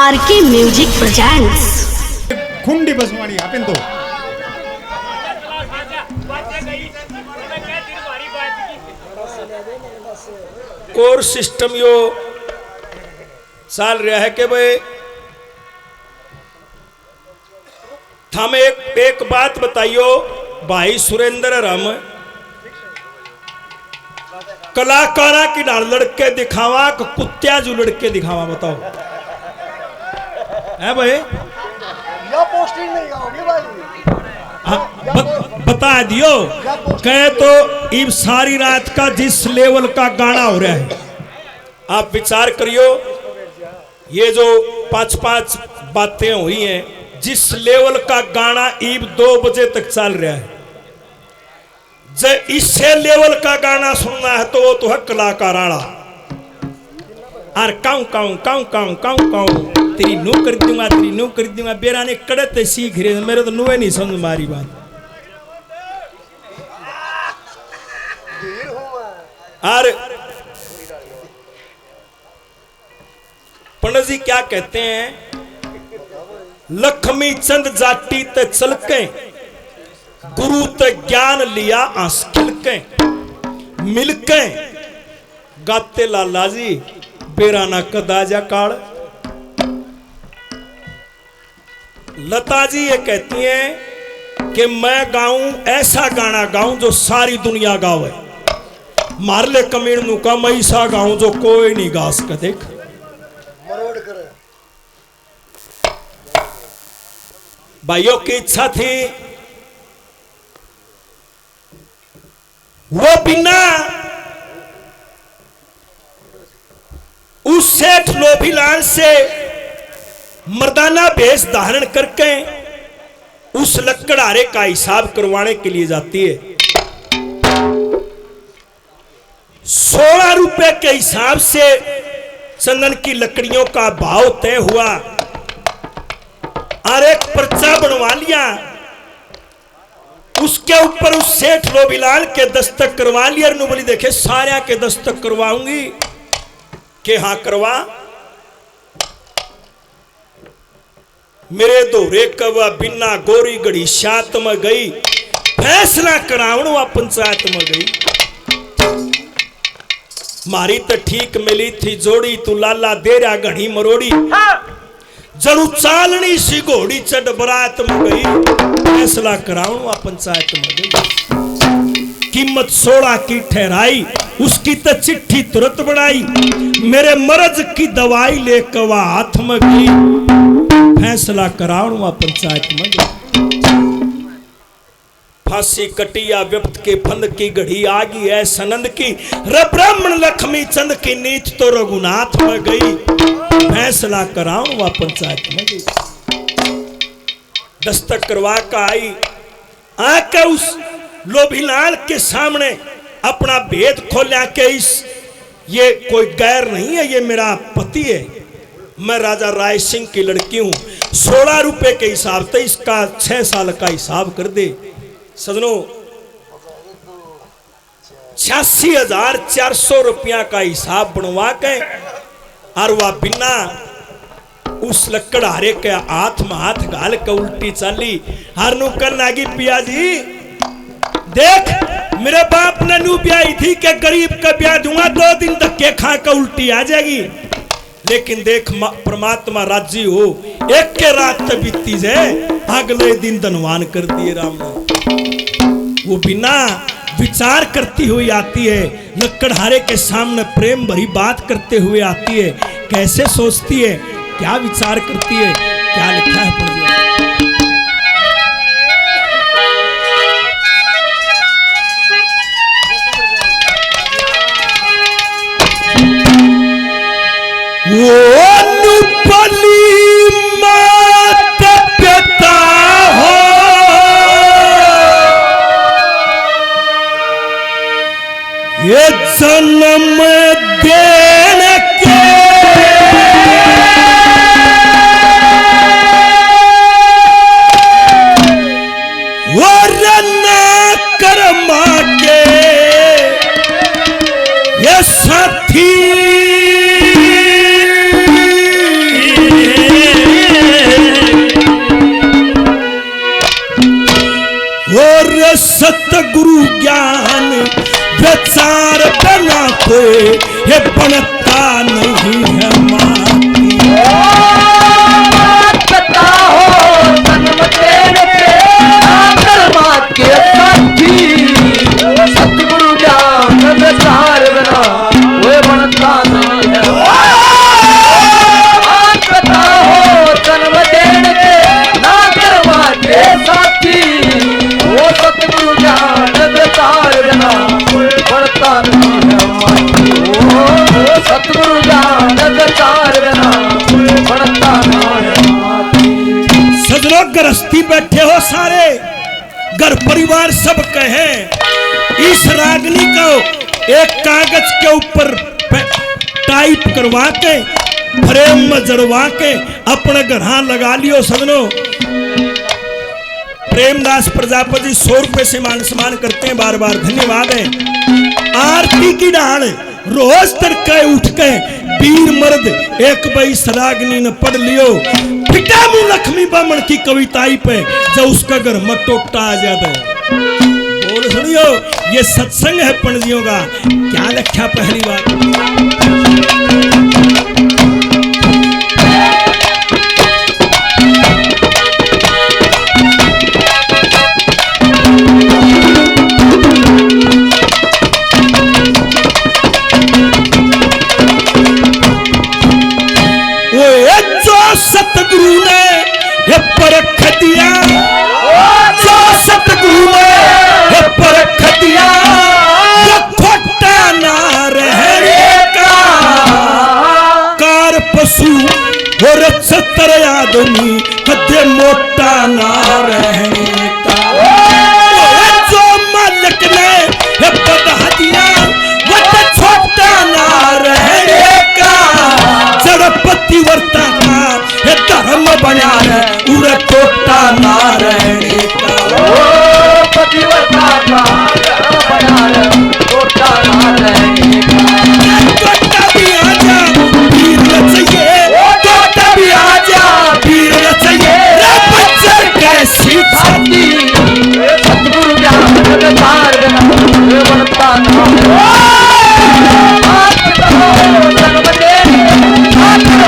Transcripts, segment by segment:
RK music presents खुंडी बसवाणी आपण तो core system यो चाल रहा है कि भाई हम एक बात बताइयो भाई सुरेंद्र राम कलाकारा की डाल लड़के दिखावा कुत्तिया जो लड़के दिखावा बताओ है भाई या पोस्टिंग नहीं होगी भाई बता दियो कहे तो इब सारी रात का जिस लेवल का गाना हो रहा है आप विचार करियो ये जो पांच बातें हुई हैं जिस लेवल का गाना इब 2 बजे तक चल रहा है जब इससे लेवल का गाना सुनना है तो वो तो है कलाकाराड़ा और काऊ काऊ काऊ काऊ काऊ काऊ तेरी नू कर दूंगा बेरा ने कड़ते सीख रहे मेरे तो नुए नहीं समझ मारी बात और पंडित जी क्या कहते हैं लक्ष्मी चंद जाटी ते चलके गुरु ते ज्ञान लिया आस्किल के मिलके गाते लाला जी बेराना कदाजा काल। लता जी ये कहती हैं कि मैं गाऊं ऐसा गाना गाऊं जो सारी दुनिया गावे मारले कमीणनु का मैं ऐसा गाऊं जो कोई नहीं गा सके देख भाइयों की इच्छा थी वो बिना उस सेठ लोभीलाल से मर्दाना भेष धारण करके उस लकड़हारे का हिसाब करवाने के लिए जाती है। 16 रुपए के हिसाब से चंदन की लकड़ियों का भाव तय हुआ और एक पर्चा बनवा लिया उसके ऊपर उस सेठ लोभीलाल के दस्तक करवा लिया और बोली देखे सारे के दस्तक करवाऊंगी कि हाँ करवा मेरे दोहरे कवा बिना गोरी गढ़ी शात में गई फैसला करावण वा पंचायत में गई मारी तो ठीक मिली थी जोड़ी तू लाला देरा घड़ी मरोड़ी जरू चालनी सी घोड़ी चढ़ बरात में गई फैसला कराऊं वा पंचायत में गई कीमत 16 की ठहराई उसकी तो चिट्ठी तुरंत बढ़ाई मेरे मर्ज की दवाई लेकर वह हाथ में गई फैसला कराऊं वा पंचायत में गई फांसी कटिया व्यक्त के फंद की घड़ी आ गई है सनंद की ब्राह्मण लक्ष्मी चंद की नीच तो रघुनाथ में गई फैसला कराऊं वा पंचायत में गई दस्तक करवा का आई आके उस लोभीलाल के सामने अपना भेद खोला के इस ये कोई गैर नहीं है ये मेरा पति है मैं राजा राय सिंह की लड़की हूं 16 रुपए के हिसाब से इसका 6 साल का हिसाब कर दे सजनों 86,400 रुपया का हिसाब बनवा के और वह बिना उस लकड़हारे के हाथ में हाथ गाल के उल्टी चाली हर नु कर नागी पिया जी देख मेरे बाप ने नू ब्याई थी कि गरीब का ब्याह दूंगा 2 दिन तक के खा के उल्टी आ जाएगी लेकिन देख परमात्मा राजी हो एक के रात तक बीती जाए अगले दिन धनवान कर दिए राम ने वो बिना विचार करती हुई आती है लकड़हारे के सामने प्रेम भरी बात करते हुए आती है कैसे सोचती है क्या विचार करती है क्या लिखा है वो नुपली मात पिता हो ये जन्म देने के वरना कर्मा के ये साथी सतगुरु ज्ञान विचार बिना कोई ये बनता नहीं है माती। पता हो जन्म तेरे मात के साथी सतगुरु ज्ञान विचार बिना कोई बनता नहीं है। पता हो जन्म तेरे मात के साथी वो सतगुरु ज्ञान विचार बिना कोई बनता नहीं है। वो सतगुरु ज्ञान विचार बिना कोई बनता नहीं है। सजनों गृहस्थी बैठे हो सारे, घर परिवार सब कहे इस रागनी को एक कागज के ऊपर टाइप करवा के फ्रेम में जड़वा के अपने घर लगा लियो। सजनों प्रेमदास प्रजापति 100 रुपए से मान सम्मान करते हैं, बार बार धन्यवाद है। आरती की डाल रोज तड़के उठ के वीर मर्द एक बई सरागनी ने पढ़ लियो। पिटा मुंह लक्ष्मी बामण की कविताई पे जब उसका घर में टोटा आ जाता है। बोल सुनियो ये सत्संग है पणजियों का, क्या लख्या पहली बात। सतगुरु ने ये परख दिया, जो सतगुरु ने ये परख दिया, ये खोटा ना रहने का। कार पशु और सत्तर आदमी कदे मोटा ना रहने का। जो मालिक ने ये बढ़ा दिया वो तो छोटा ना रहने का। जड़ पतिवर्ता का ये धर्म बना है उरे टोटा ना रहने का। पतिवर्ता का धर्म बना है टोटा ना रहने का। टोटा भी आजा वीर रचिए, टोटा भी आजा वीर रचिए। बच्चे कैसी छाती सतगुरु ज्ञान विचार बिना कोई बनता नहीं है। जन्म तेरे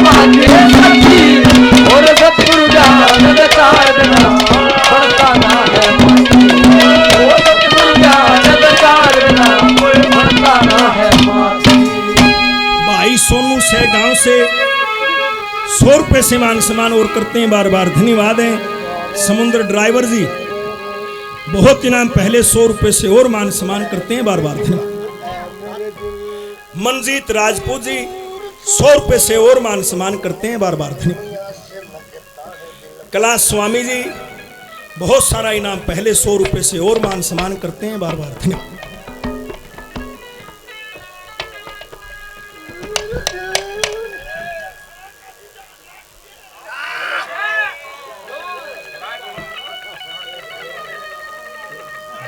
मात के साथी और सतगुरु ज्ञान विचार बिना बनता नहीं है। वो सतगुरु ज्ञान विचार बिना कोई बनता नहीं है। भाई सोनू से गांव से 100 रुपए से मान सम्मान और करते हैं, बार बार धन्यवाद है। समुद्र ड्राइवर जी बहुत इनाम पहले 100 रुपए से और मान सम्मान करते हैं, बार बार धन्यवाद। मनजीत राजपूत जी 100 रुपए से और मान सम्मान करते हैं, बार बार धन्यवाद। कैलाश स्वामी जी बहुत सारा इनाम पहले 100 रुपए से और मान सम्मान करते हैं, बार बार धन्यवाद।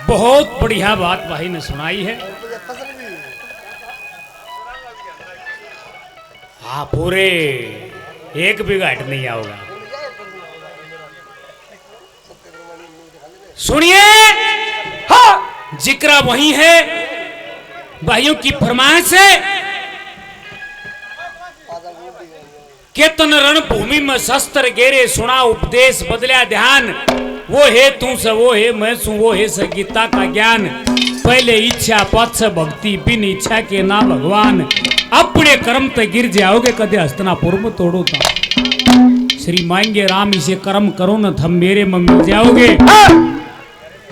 बहुत बढ़िया बात भाई ने सुनाई है। हाँ पूरे एक भी घाट नहीं आओगा। सुनिए हाँ जिक्र वही है भाइयों की फरमाइश है केतन रणभूमि में शस्त्र गेरे सुना उपदेश बदलिया ध्यान। वो है तू से वो है मैं सू वो है से गीता का ज्ञान। पहले इच्छा पथ से भक्ति बिन इच्छा के ना भगवान। अपने कर्म ते गिर जाओगे कदे हस्तिनापुर में तोड़ो था। श्री मांगे राम इसे कर्म करो न थम मेरे में मिल जाओगे।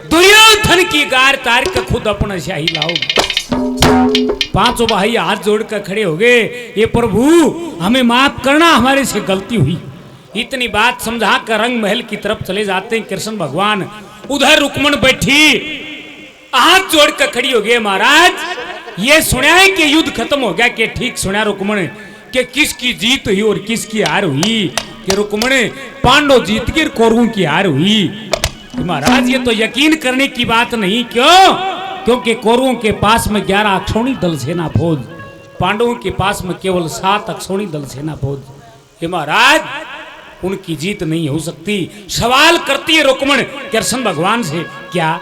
दुर्योधन की गार तार का खुद अपना शाही लाओगे। पांचों भाई हाथ जोड़ कर खड़े हो गए, ये प्रभु हमें माफ करना हमारे से गलती हुई। इतनी बात समझा कर रंग महल की तरफ चले जाते हैं कृष्ण भगवान। उधर रुक्मण बैठी हाथ जोड़ कर खड़ी हो गई। महाराज ये सुना है कि युद्ध खत्म हो गया? कि ठीक सुना रुक्मण कि किसकी जीत हुई और किसकी हार हुई? कि रुक्मण पांडव जीत के कौरवों की हार हुई। महाराज ये तो यकीन करने की बात नहीं। क्यों? क्योंकि कौरवों के पास में 11 अक्षौणी दल सेना फौज, पांडवों के पास में केवल 7 अक्षौणी दल सेना फौज। हे महाराज उनकी जीत नहीं हो सकती। सवाल करती है रुक्मण कृष्ण भगवान से। क्या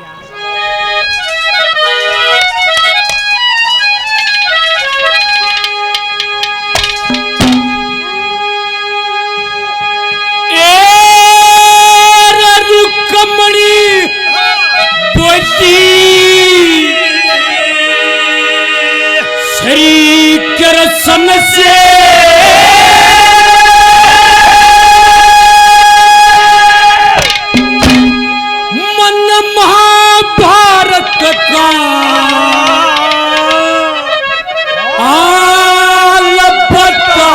से मन महाभारत का आल बता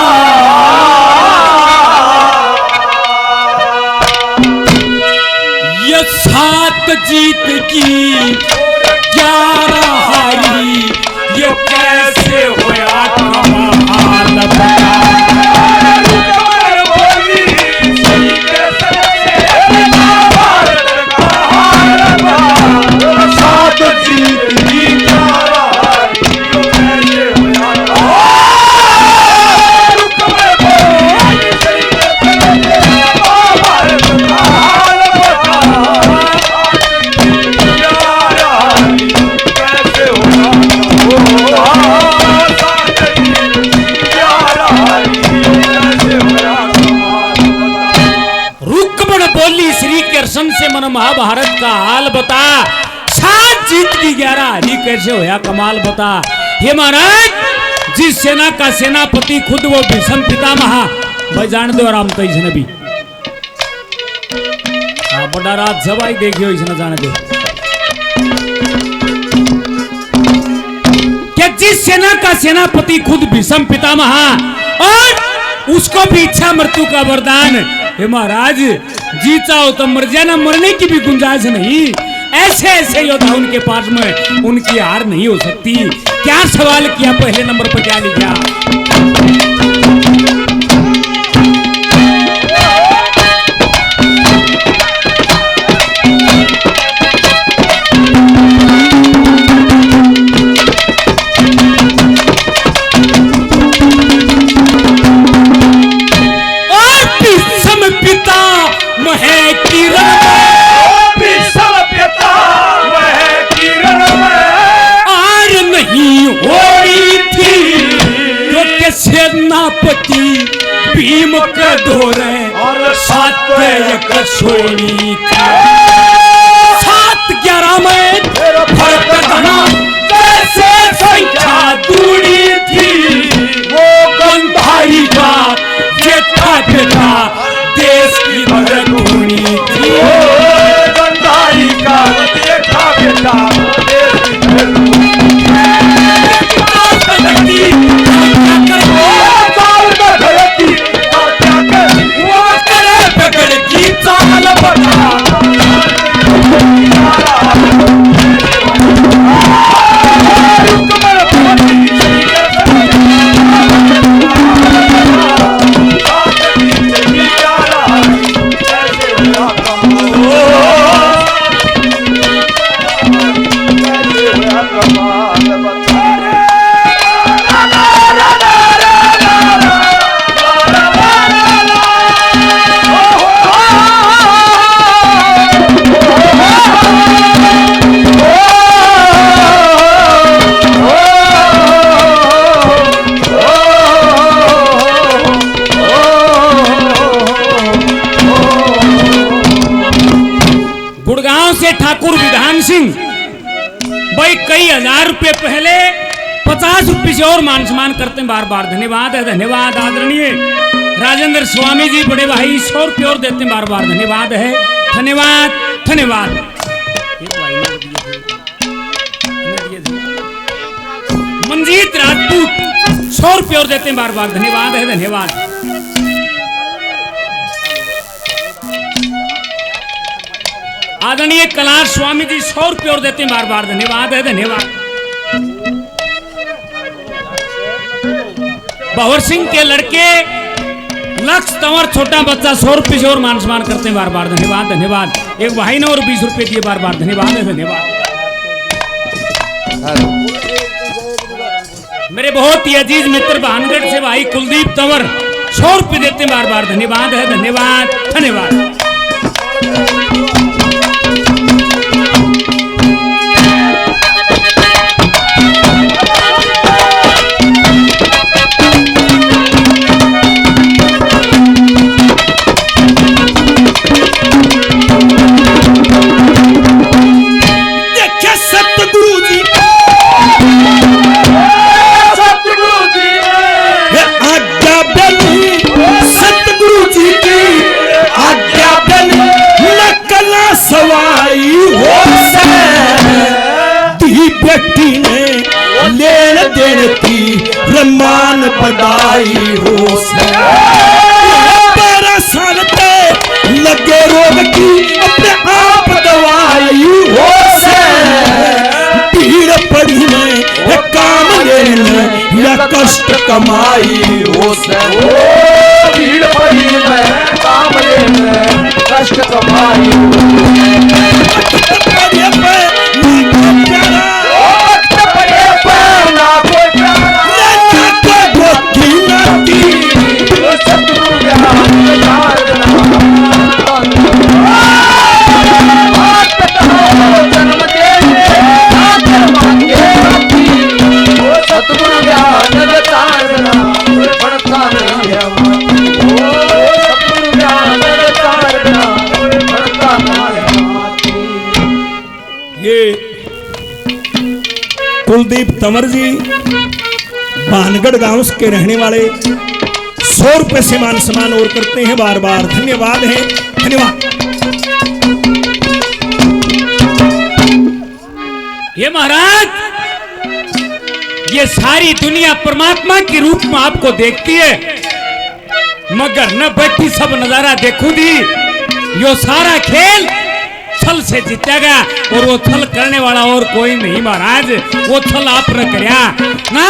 ये 7 जीत की 11 हारी ये कैसे होया कमाल बता से मन महाभारत का हाल बता 7 जीत की 11 हारी कैसे होया कमाल बता। हे महाराज जिस सेना का सेनापति खुद वो भीष्म पितामह भाई जान दो आराम तो इसने भी बड़ा रात सबाई देखियो इसने जाने दे क्या जिस सेना का सेनापति खुद भीष्म पितामह और उसको भी इच्छा मृत्यु का वरदान। हे महाराज जी चाहो तो मर जाना मरने की भी गुंजाइश नहीं। ऐसे ऐसे योद्धा उनके पास में उनकी हार नहीं हो सकती। क्या सवाल किया पहले नंबर पर क्या लिखा सेनापति भीम के धोरे और 7 सोनी 7-11 में फर्क घना कैसे संख्या दूरी थी वो गंधारी का जेठा बेटा देश की भरत होनी थी गंधारी का जेठा बेटा देश की भरत ठाकुर विधान सिंह भाई कई हजार रुपए पहले 50 रुपए से और मान सम्मान करते हैं बार बार धन्यवाद है धन्यवाद आदरणीय राजेंद्र स्वामी जी बड़े भाई 100 रुपये और देते हैं बार बार धन्यवाद है धन्यवाद धन्यवाद। मंजीत राजपूत 100 रुपये और देते हैं बार बार धन्यवाद है धन्यवाद। आदरणीय कलाश स्वामी जी 100 रुपये और देते हैं बार बार धन्यवाद है धन्यवाद। भवर सिंह के लड़के लक्ष्य तंवर छोटा बच्चा 100 रुपये से और मान सम्मान करते हैं बार बार धन्यवाद धन्यवाद। एक भाई ने और 20 रुपये दिए बार बार धन्यवाद है धन्यवाद। मेरे बहुत ही अजीज मित्र भानगढ़ से भाई कुलदीप तंवर 100 रुपये देते हैं बार बार धन्यवाद है धन्यवाद धन्यवाद। की रमान पदाई हो से 12 साल ते लगे रोग की अपने आप दवाई हो से पीड़ पड़ी में काम लेने या कष्ट कमाई हो से भीड़ पड़ी में काम लेने कष्ट कमाई कुलदीप तंवर जी भानगढ़ गांव के रहने वाले 100 रुपए से मान सम्मान और करते हैं। बार बार धन्यवाद है, धन्यवाद। ये महाराज, ये सारी दुनिया परमात्मा के रूप में आपको देखती है, मगर न बैठी सब नजारा देखू दी। यो सारा खेल छल से जीतेगा और वो छल करने वाला और कोई नहीं महाराज। वो छल आपने करया ना,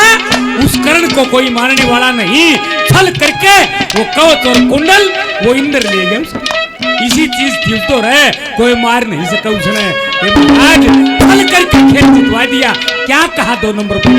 उस कर्ण को कोई मारने वाला नहीं। छल करके वो कवच और कुंडल वो इंद्र ले गए। इसी चीज थी तो रहे, कोई मार नहीं सका उसने। ये महाराज छल करके खेल जितवा दिया। क्या कहा 2 नंबर पर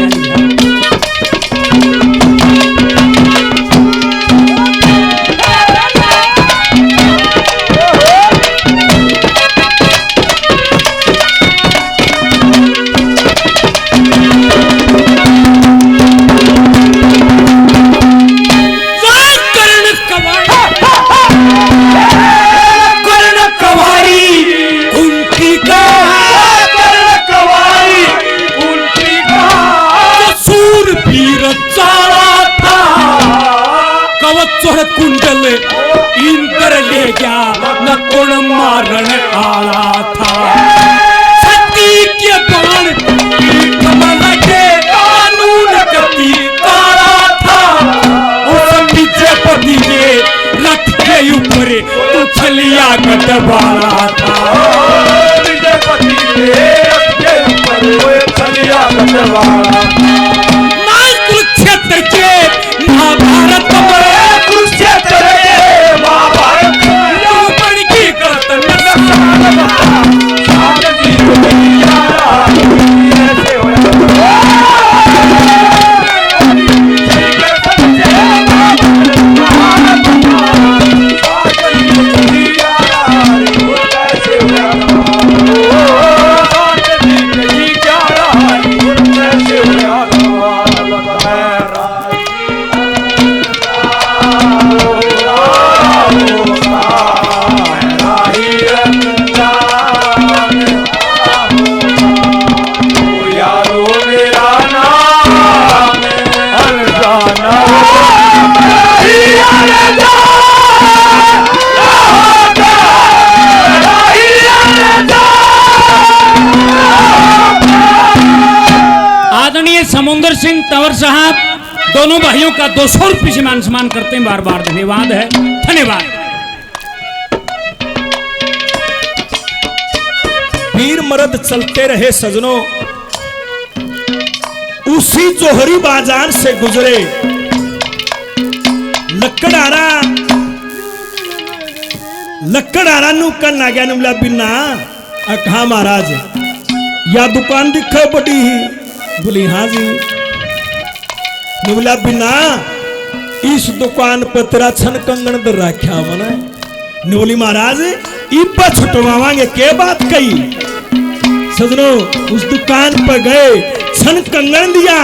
कुंडल इंद्र ले गया न कौन मारण आला था। सती के बाण कमल के कानून गति काला था। उस विजयपति के रथ के ऊपर तू छलिया गढ़वाला था। विजयपति के रथ के ऊपर छलिया गढ़वाला था। कुरुक्षेत्र के महाभारत में समुंदर सिंह तंवर साहब दोनों भाइयों का 200 रुपये से मान सम्मान करते हैं। बार बार धन्यवाद है, धन्यवाद। वीर मर्द चलते रहे सजनों, उसी जोहरी बाजार से गुजरे। लकड़ारा नु करना गया नुला बिना कहा महाराज या दुकान दिखे बड़ी ही। बोली हाँ जी। बोला बिना इस दुकान पर तेरा छन कंगन दर रखा मना। बोली महाराज इब्बा छुटवावांगे के बात कही। सजनों उस दुकान पर गए, छन कंगन दिया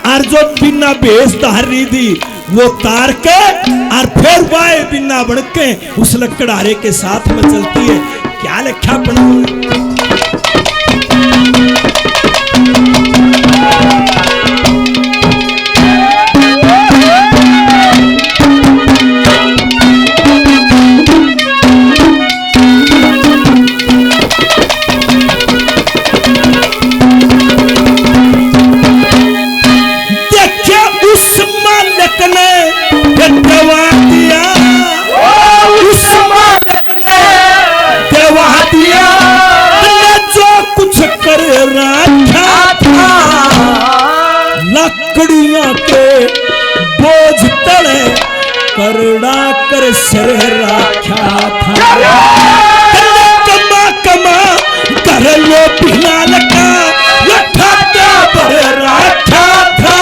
और जो बिना बेस तार रही थी वो तार के और फिर वाए बिना बन के उस लकड़ारे के साथ में चलती है। क्या लिखा पड़ा लिया जो कुछ कर रखा था लकड़ियां के बोझ तले करड़ा कर सिर रखा था कमा कमा कर लो बिलाल का लठाता पर रखा था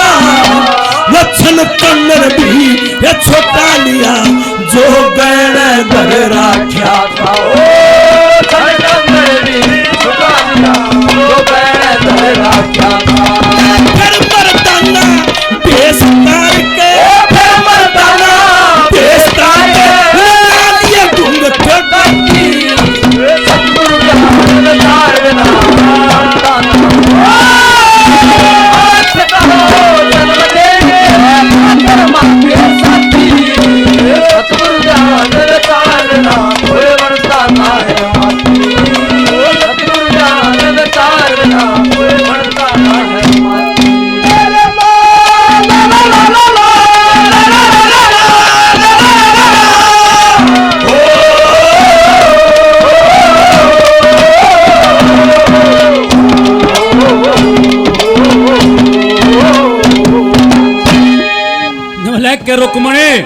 लक्षण कन्नर भी ये छोटा लिया जो गैर भर रखा था फिर मर्दाना देश तार के फिर मर्दाना देश तार के लगा दिया ढूंढ के रुक्मणी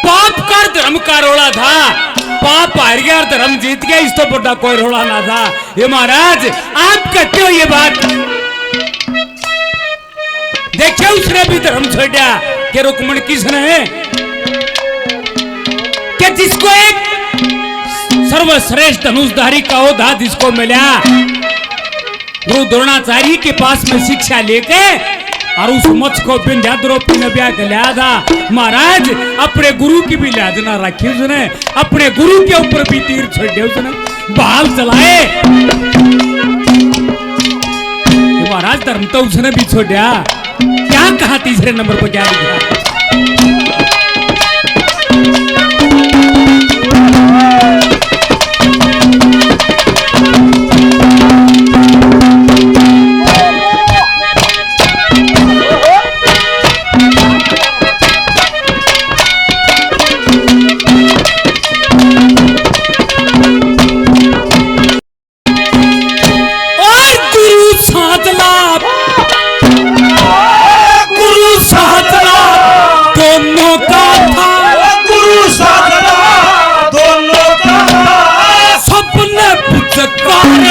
पाप कर धर्म का रोड़ा था पाप हार गया और धर्म जीत गया इस तो बड़ा कोई रोड़ा ना था ये महाराज आप कहते हो ये बात देखिए उसने भी धर्म छोड़ दिया कि रुक्मणी किसने कि जिसको एक सर्वश्रेष्ठ धनुषधारी का ओधा जिसको मिला गुरु द्रोणाचार्य के पास में शिक्षा लेके और उस मच को बिंध्या द्रौपदी ने ब्याह कर लिया था महाराज अपने गुरु की भी लाज ना रखी उसने अपने गुरु के ऊपर भी तीर छोड़ दिया उसने बाल चलाए महाराज धर्म तो उसने भी छोड़ दिया क्या कहा तीसरे नंबर पर क्या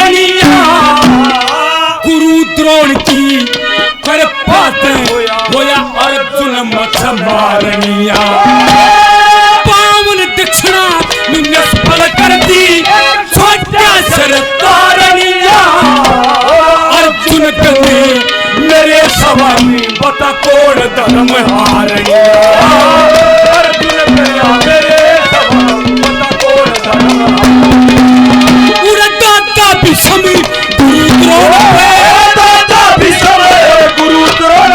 लिखा गुरु द्रोण की कर पाते होया अर्जुन मत मारनिया पावन दक्षिणा निष्फल कर दी छोटा सर तारनिया अर्जुन कहते मेरे सवामी बता कोण धर्म हारनिया अर्जुन मेरे सवामी बता कोण धर्म समी गुरु द्रोण दादा भी समय गुरु द्रोण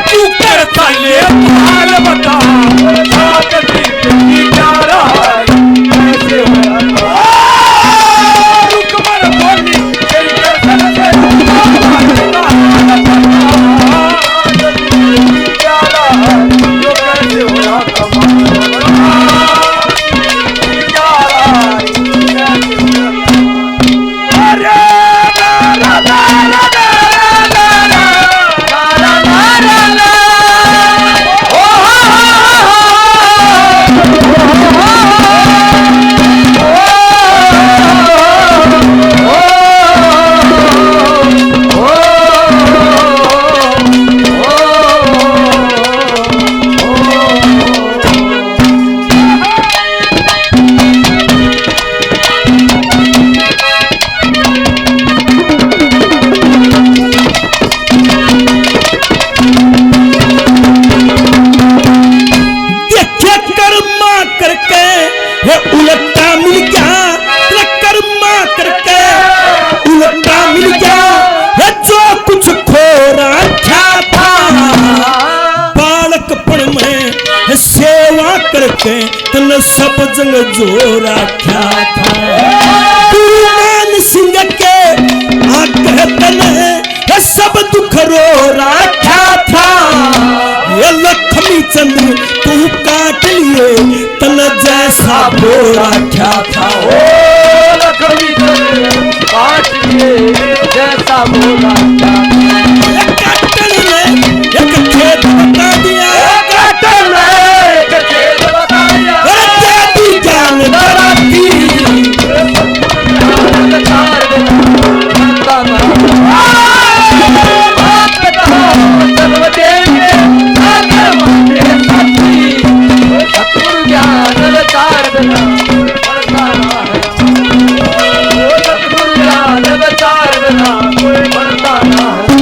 क्यों करता ये हाल बता की जा रहा कैसे रुकमर बोली करके तन सब जंग जो रखा था मान सिंह के तन सब दुख रो रखा था ये लक्ष्मी चंद्र तू काट लिए तन जैसा बो रखा था बिना बढ़ता ना है वो सतगुरु ज्ञान विचार बिना कोई बढ़ता ना है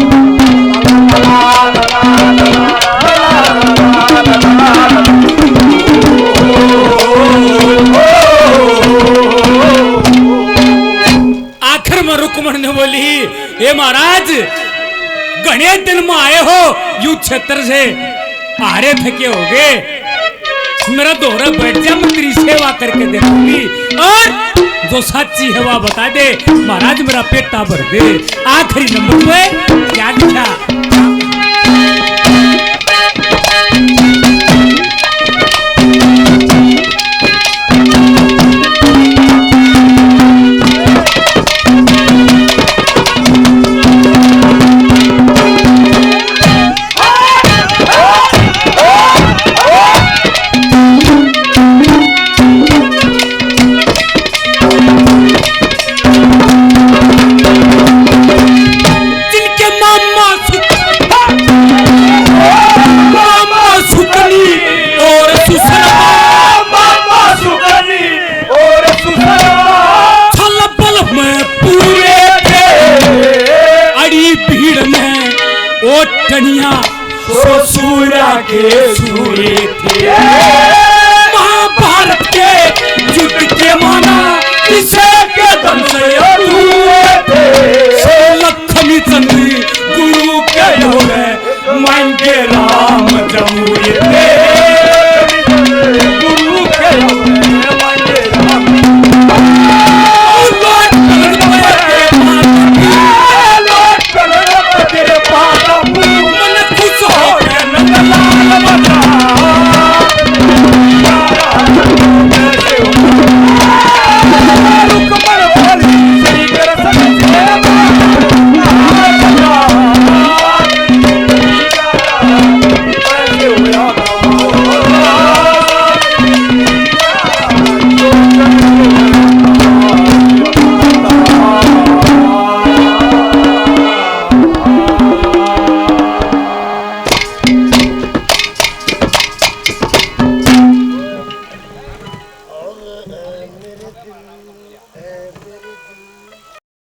आखिर में रुक्मण ने बोली, हे महाराज घने दिन में आए हो यू क्षेत्र से, हारे थके हो गए, मेरा दोहरा बैठ जा, मैं तेरी सेवा करके देखूंगी और जो सच्ची है वह बता दे। महाराज मेरा पेटा भर दे। आखिरी नंबर पे क्या लिखा? ससुरा के सूरे थे महाभारत के युद्ध के माना किसे के दम से हुए थे लक्ष्मी चंद्र गुरु के होए मांगे राम जमुए थे गुरु के होए मांगे राम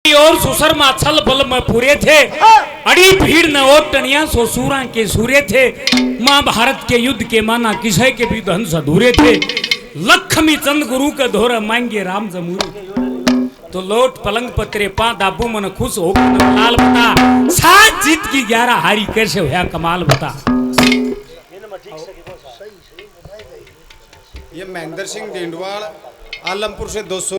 और सुसर माछल बल में पूरे थे, अड़ी भीड़ न ओटनिया ससुरा के सूरे थे, महाभारत के युद्ध के माना किसे के भी धन अधूरे थे, लक्ष्मी चंद गुरु के धोरा मांगे राम जमूरे। तो लोट पलंग पत्रे पा दाबू मन खुश हो लाल बता, सात जीत की 11 हारी कैसे होया कमाल बता। ये महेंद्र सिंह ढेंडवाल आलमपुर से 200